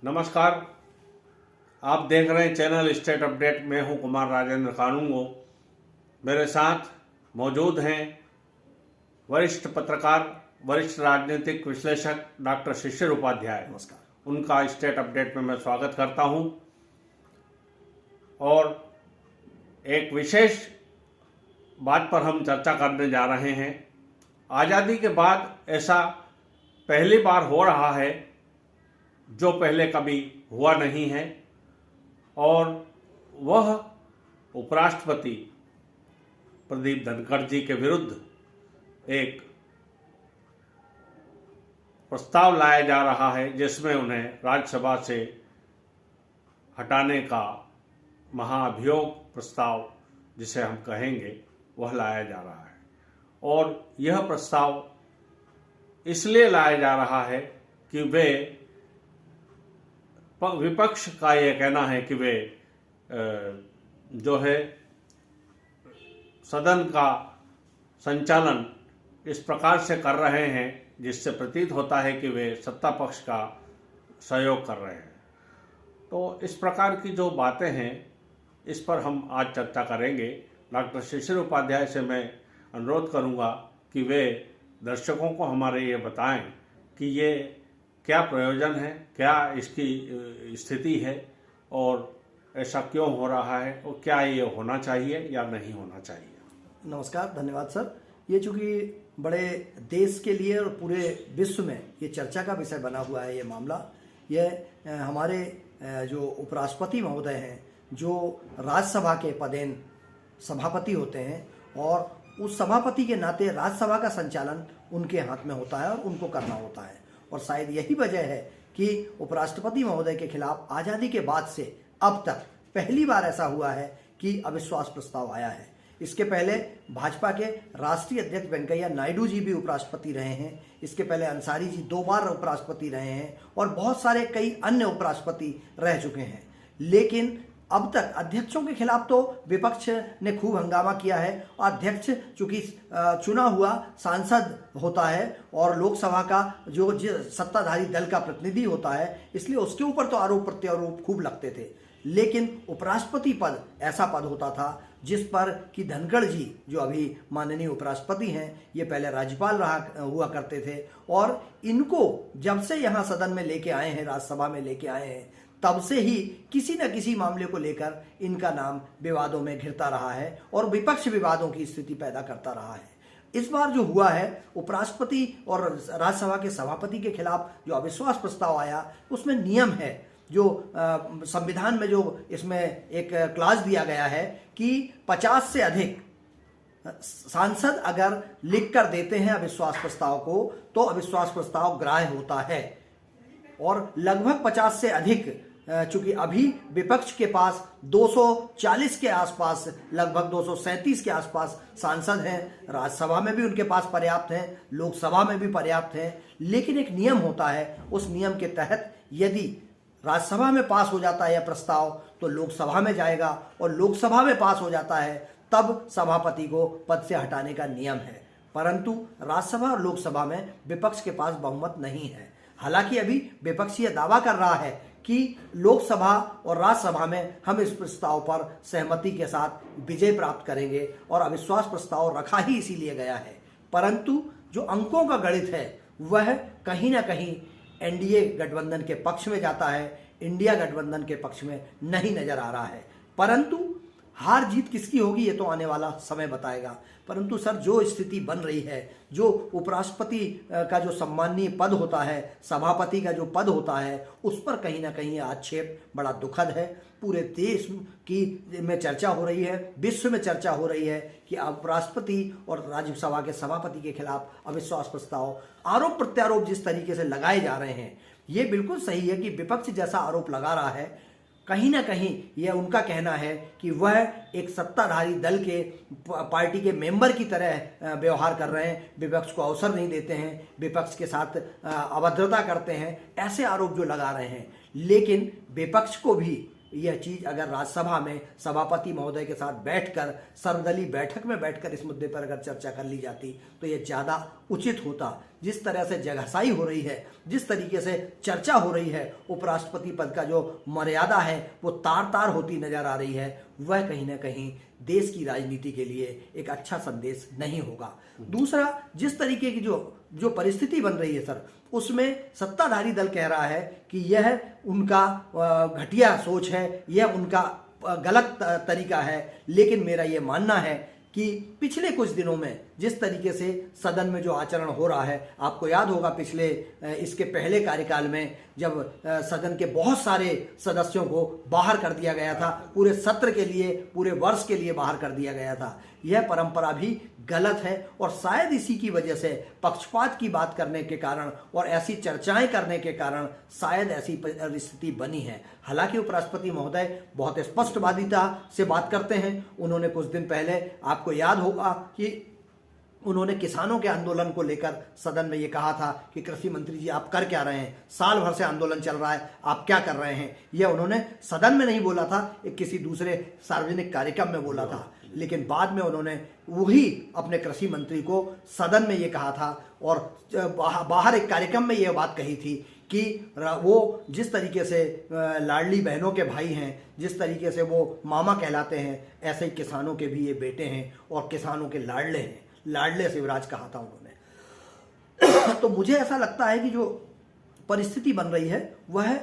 नमस्कार, आप देख रहे हैं चैनल स्टेट अपडेट। मैं हूं कुमार राजेंद्र कानूंगो। मेरे साथ मौजूद हैं वरिष्ठ पत्रकार, वरिष्ठ राजनीतिक विश्लेषक डॉक्टर शिशिर उपाध्याय। नमस्कार। उनका स्टेट अपडेट में मैं स्वागत करता हूं और एक विशेष बात पर हम चर्चा करने जा रहे हैं। आज़ादी के बाद ऐसा पहली बार हो रहा है जो पहले कभी हुआ नहीं है, और वह उपराष्ट्रपति प्रदीप धनखड़ जी के विरुद्ध एक प्रस्ताव लाया जा रहा है जिसमें उन्हें राज्यसभा से हटाने का महाअभियोग प्रस्ताव, जिसे हम कहेंगे, वह लाया जा रहा है। और यह प्रस्ताव इसलिए लाया जा रहा है कि वे विपक्ष का ये कहना है कि वे जो है सदन का संचालन इस प्रकार से कर रहे हैं जिससे प्रतीत होता है कि वे सत्ता पक्ष का सहयोग कर रहे हैं। तो इस प्रकार की जो बातें हैं, इस पर हम आज चर्चा करेंगे। डॉक्टर शिशिर उपाध्याय से मैं अनुरोध करूंगा कि वे दर्शकों को हमारे ये बताएं कि ये क्या प्रयोजन है, क्या इसकी स्थिति है और ऐसा क्यों हो रहा है, और क्या ये होना चाहिए या नहीं होना चाहिए। नमस्कार, धन्यवाद सर। ये चूँकि बड़े देश के लिए और पूरे विश्व में ये चर्चा का विषय बना हुआ है ये मामला। ये हमारे जो उपराष्ट्रपति महोदय हैं, जो राज्यसभा के पदेन सभापति होते हैं, और उस सभापति के नाते राज्यसभा का संचालन उनके हाथ में होता है और उनको करना होता है। और शायद यही वजह है कि उपराष्ट्रपति महोदय के खिलाफ आज़ादी के बाद से अब तक पहली बार ऐसा हुआ है कि अविश्वास प्रस्ताव आया है। इसके पहले भाजपा के राष्ट्रीय अध्यक्ष वेंकैया नायडू जी भी उपराष्ट्रपति रहे हैं। इसके पहले अंसारी जी 2 बार उपराष्ट्रपति रहे हैं और बहुत सारे कई अन्य उपराष्ट्रपति रह चुके हैं। लेकिन अब तक अध्यक्षों के खिलाफ तो विपक्ष ने खूब हंगामा किया है। अध्यक्ष चूंकि चुना हुआ सांसद होता है और लोकसभा का जो सत्ताधारी दल का प्रतिनिधि होता है, इसलिए उसके ऊपर तो आरोप प्रत्यारोप खूब लगते थे। लेकिन उपराष्ट्रपति पद ऐसा पद होता था जिस पर कि धनखड़ जी, जो अभी माननीय उपराष्ट्रपति हैं, ये पहले राज्यपाल रहा हुआ करते थे, और इनको जब से यहाँ सदन में लेके आए हैं, राज्यसभा में लेके आए हैं, तब से ही किसी न किसी मामले को लेकर इनका नाम विवादों में घिरता रहा है और विपक्ष विवादों की स्थिति पैदा करता रहा है। इस बार जो हुआ है, उपराष्ट्रपति और राज्यसभा के सभापति के खिलाफ जो अविश्वास प्रस्ताव आया, उसमें नियम है, जो संविधान में जो इसमें एक क्लाज दिया गया है कि 50 से अधिक सांसद अगर लिख कर देते हैं अविश्वास प्रस्ताव को, तो अविश्वास प्रस्ताव ग्राह्य होता है। और लगभग 50 से अधिक, चूंकि अभी विपक्ष के पास 240 के आसपास, लगभग 237 के आसपास सांसद हैं, राज्यसभा में भी उनके पास पर्याप्त हैं, लोकसभा में भी पर्याप्त हैं। लेकिन एक नियम होता है, उस नियम के तहत यदि राज्यसभा में पास हो जाता है यह प्रस्ताव तो लोकसभा में जाएगा, और लोकसभा में पास हो जाता है तब सभापति को पद से हटाने का नियम है। परंतु राज्यसभा और लोकसभा में विपक्ष के पास बहुमत नहीं है। हालांकि अभी विपक्ष यह दावा कर रहा है कि लोकसभा और राज्यसभा में हम इस प्रस्ताव पर सहमति के साथ विजय प्राप्त करेंगे, और अविश्वास प्रस्ताव रखा ही इसीलिए गया है। परंतु जो अंकों का गणित है वह कहीं ना कहीं एनडीए गठबंधन के पक्ष में जाता है, इंडिया गठबंधन के पक्ष में नहीं नजर आ रहा है। परंतु हार जीत किसकी होगी ये तो आने वाला समय बताएगा। परंतु सर, जो स्थिति बन रही है, जो उपराष्ट्रपति का जो सम्माननीय पद होता है, सभापति का जो पद होता है, उस पर कहीं ना कहीं आक्षेप बड़ा दुखद है। पूरे देश की में चर्चा हो रही है, विश्व में चर्चा हो रही है कि उपराष्ट्रपति और राज्यसभा के सभापति के खिलाफ अविश्वास प्रस्ताव, आरोप प्रत्यारोप जिस तरीके से लगाए जा रहे हैं, ये बिल्कुल सही है कि विपक्ष जैसा आरोप लगा रहा है, कहीं ना कहीं यह उनका कहना है कि वह एक सत्ताधारी दल के पार्टी के मेंबर की तरह व्यवहार कर रहे हैं, विपक्ष को अवसर नहीं देते हैं, विपक्ष के साथ अभद्रता करते हैं, ऐसे आरोप जो लगा रहे हैं। लेकिन विपक्ष को भी यह चीज़ अगर राज्यसभा में सभापति महोदय के साथ बैठकर सर्वदलीय बैठक में बैठकर इस मुद्दे पर अगर चर्चा कर ली जाती तो यह ज़्यादा उचित होता। जिस तरह से जगहसाई हो रही है, जिस तरीके से चर्चा हो रही है, उपराष्ट्रपति पद का जो मर्यादा है वो तार तार होती नजर आ रही है, वह कहीं ना कहीं देश की राजनीति के लिए एक अच्छा संदेश नहीं होगा। दूसरा, जिस तरीके की जो परिस्थिति बन रही है सर, उसमें सत्ताधारी दल कह रहा है कि यह उनका घटिया सोच है, यह उनका गलत तरीका है। लेकिन मेरा यह मानना है कि पिछले कुछ दिनों में जिस तरीके से सदन में जो आचरण हो रहा है, आपको याद होगा पिछले इसके पहले कार्यकाल में जब सदन के बहुत सारे सदस्यों को बाहर कर दिया गया था, पूरे सत्र के लिए, पूरे वर्ष के लिए बाहर कर दिया गया था। यह परंपरा भी गलत है और शायद इसी की वजह से पक्षपात की बात करने के कारण और ऐसी चर्चाएं करने के कारण शायद ऐसी परिस्थिति बनी है। हालांकि उपराष्ट्रपति महोदय बहुत स्पष्टवादिता से बात करते हैं। उन्होंने कुछ दिन पहले, आपको याद होगा कि उन्होंने किसानों के आंदोलन को लेकर सदन में ये कहा था कि कृषि मंत्री जी आप कर क्या रहे हैं, साल भर से आंदोलन चल रहा है, आप क्या कर रहे हैं। यह उन्होंने सदन में नहीं बोला था, एक किसी दूसरे सार्वजनिक कार्यक्रम में बोला था। लेकिन बाद में उन्होंने वही अपने कृषि मंत्री को सदन में ये कहा था और बाहर एक कार्यक्रम में ये बात कही थी कि वो जिस तरीके से लाडली बहनों के भाई हैं, जिस तरीके से वो मामा कहलाते हैं, ऐसे ही किसानों के भी ये बेटे हैं और किसानों के लाडले हैं। लाडले शिवराज कहा था उन्होंने। तो मुझे ऐसा लगता है कि जो परिस्थिति बन रही है वह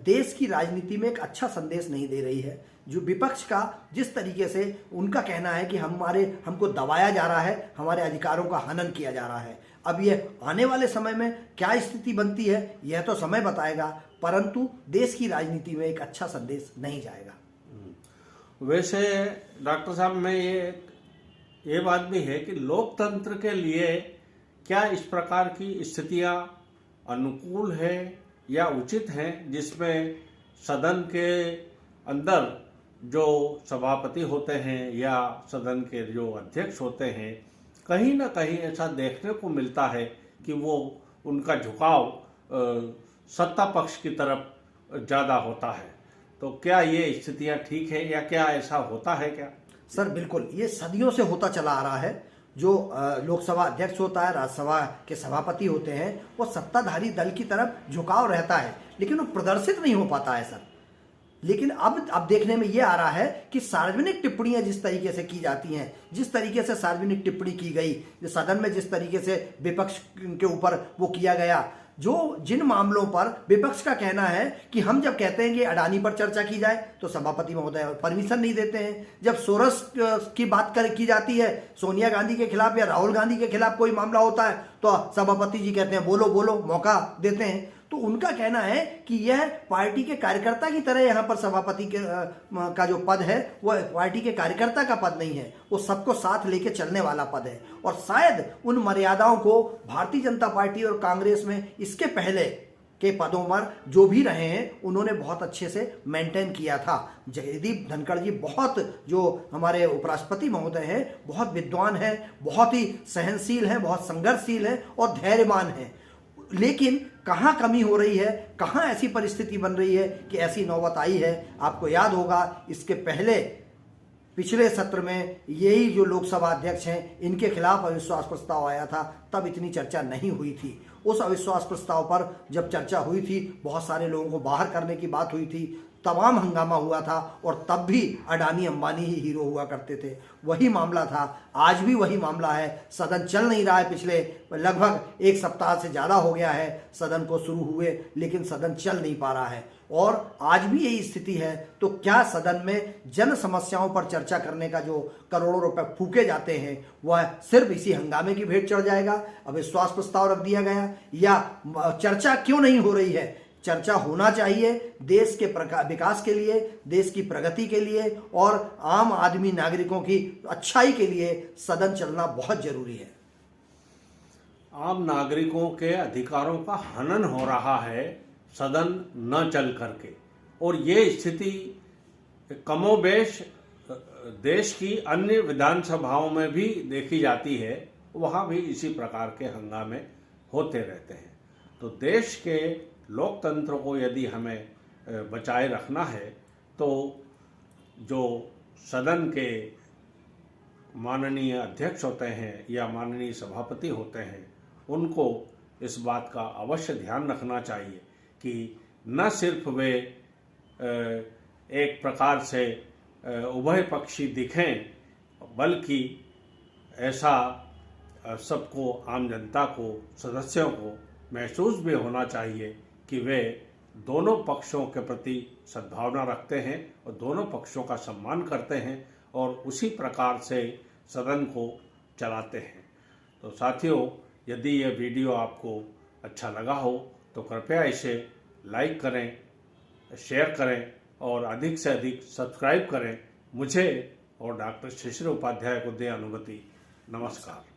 देश की राजनीति में एक अच्छा संदेश नहीं दे रही है। जो विपक्ष का जिस तरीके से उनका कहना है कि हमको दबाया जा रहा है, हमारे अधिकारों का हनन किया जा रहा है। अब ये आने वाले समय में क्या स्थिति बनती है यह तो समय बताएगा, परंतु देश की राजनीति में एक अच्छा संदेश नहीं जाएगा। वैसे डॉक्टर साहब, में ये बात भी है कि लोकतंत्र के लिए क्या इस प्रकार की स्थितियां अनुकूल है या उचित हैं, जिसमें सदन के अंदर जो सभापति होते हैं या सदन के जो अध्यक्ष होते हैं, कहीं ना कहीं ऐसा देखने को मिलता है कि वो उनका झुकाव सत्ता पक्ष की तरफ ज़्यादा होता है। तो क्या ये स्थितियां ठीक है या क्या ऐसा होता है क्या? सर बिल्कुल, ये सदियों से होता चला आ रहा है। जो लोकसभा अध्यक्ष होता है, राज्यसभा के सभापति होते हैं, वो सत्ताधारी दल की तरफ झुकाव रहता है, लेकिन वो प्रदर्शित नहीं हो पाता है सर। लेकिन अब देखने में ये आ रहा है कि सार्वजनिक टिप्पणियां जिस तरीके से की जाती हैं, जिस तरीके से सार्वजनिक टिप्पणी की गई, सदन में जिस तरीके से विपक्ष के ऊपर वो किया गया, जिन मामलों पर विपक्ष का कहना है कि हम जब कहते हैं कि अडानी पर चर्चा की जाए तो सभापति महोदय परमिशन नहीं देते हैं। जब सोरस की बात की जाती है, सोनिया गांधी के खिलाफ या राहुल गांधी के खिलाफ कोई मामला होता है, तो सभापति जी कहते हैं बोलो बोलो, मौका देते हैं। तो उनका कहना है कि यह पार्टी के कार्यकर्ता की तरह, यहाँ पर सभापति का जो पद है वह पार्टी के कार्यकर्ता का पद नहीं है, वो सबको साथ लेके चलने वाला पद है। और शायद उन मर्यादाओं को भारतीय जनता पार्टी और कांग्रेस में इसके पहले के पदों पर जो भी रहे हैं उन्होंने बहुत अच्छे से मेंटेन किया था। जगदीप धनखड़ जी बहुत, जो हमारे उपराष्ट्रपति महोदय हैं, बहुत विद्वान हैं, बहुत ही सहनशील हैं, बहुत संघर्षशील हैं और धैर्यवान हैं। लेकिन कहाँ कमी हो रही है, कहाँ ऐसी परिस्थिति बन रही है कि ऐसी नौबत आई है। आपको याद होगा इसके पहले पिछले सत्र में यही जो लोकसभा अध्यक्ष हैं, इनके खिलाफ अविश्वास प्रस्ताव आया था, तब इतनी चर्चा नहीं हुई थी। उस अविश्वास प्रस्ताव पर जब चर्चा हुई थी, बहुत सारे लोगों को बाहर करने की बात हुई थी, तमाम हंगामा हुआ था और तब भी अडानी अंबानी ही हीरो हुआ करते थे। वही मामला था, आज भी वही मामला है। सदन चल नहीं रहा है, पिछले लगभग एक सप्ताह से ज़्यादा हो गया है सदन को शुरू हुए, लेकिन सदन चल नहीं पा रहा है और आज भी यही स्थिति है। तो क्या सदन में जन समस्याओं पर चर्चा करने का जो करोड़ों रुपए फूके जाते हैं वह सिर्फ इसी हंगामे की भेंट चढ़ जाएगा? अविश्वास प्रस्ताव रख दिया गया, या चर्चा क्यों नहीं हो रही है? चर्चा होना चाहिए देश के विकास के लिए, देश की प्रगति के लिए और आम आदमी नागरिकों की अच्छाई के लिए सदन चलना बहुत जरूरी है। आम नागरिकों के अधिकारों का हनन हो रहा है सदन न चल करके, और ये स्थिति कमोबेश देश की अन्य विधानसभाओं में भी देखी जाती है। वहाँ भी इसी प्रकार के हंगामे होते रहते हैं। तो देश के लोकतंत्र को यदि हमें बचाए रखना है तो जो सदन के माननीय अध्यक्ष होते हैं या माननीय सभापति होते हैं, उनको इस बात का अवश्य ध्यान रखना चाहिए कि न सिर्फ वे एक प्रकार से उभय पक्षी दिखें, बल्कि ऐसा सबको, आम जनता को, सदस्यों को महसूस भी होना चाहिए कि वे दोनों पक्षों के प्रति सद्भावना रखते हैं और दोनों पक्षों का सम्मान करते हैं और उसी प्रकार से सदन को चलाते हैं। तो साथियों, यदि यह वीडियो आपको अच्छा लगा हो तो कृपया इसे लाइक करें, शेयर करें और अधिक से अधिक सब्सक्राइब करें। मुझे और डॉक्टर शिशिर उपाध्याय को दें अनुमति। नमस्कार।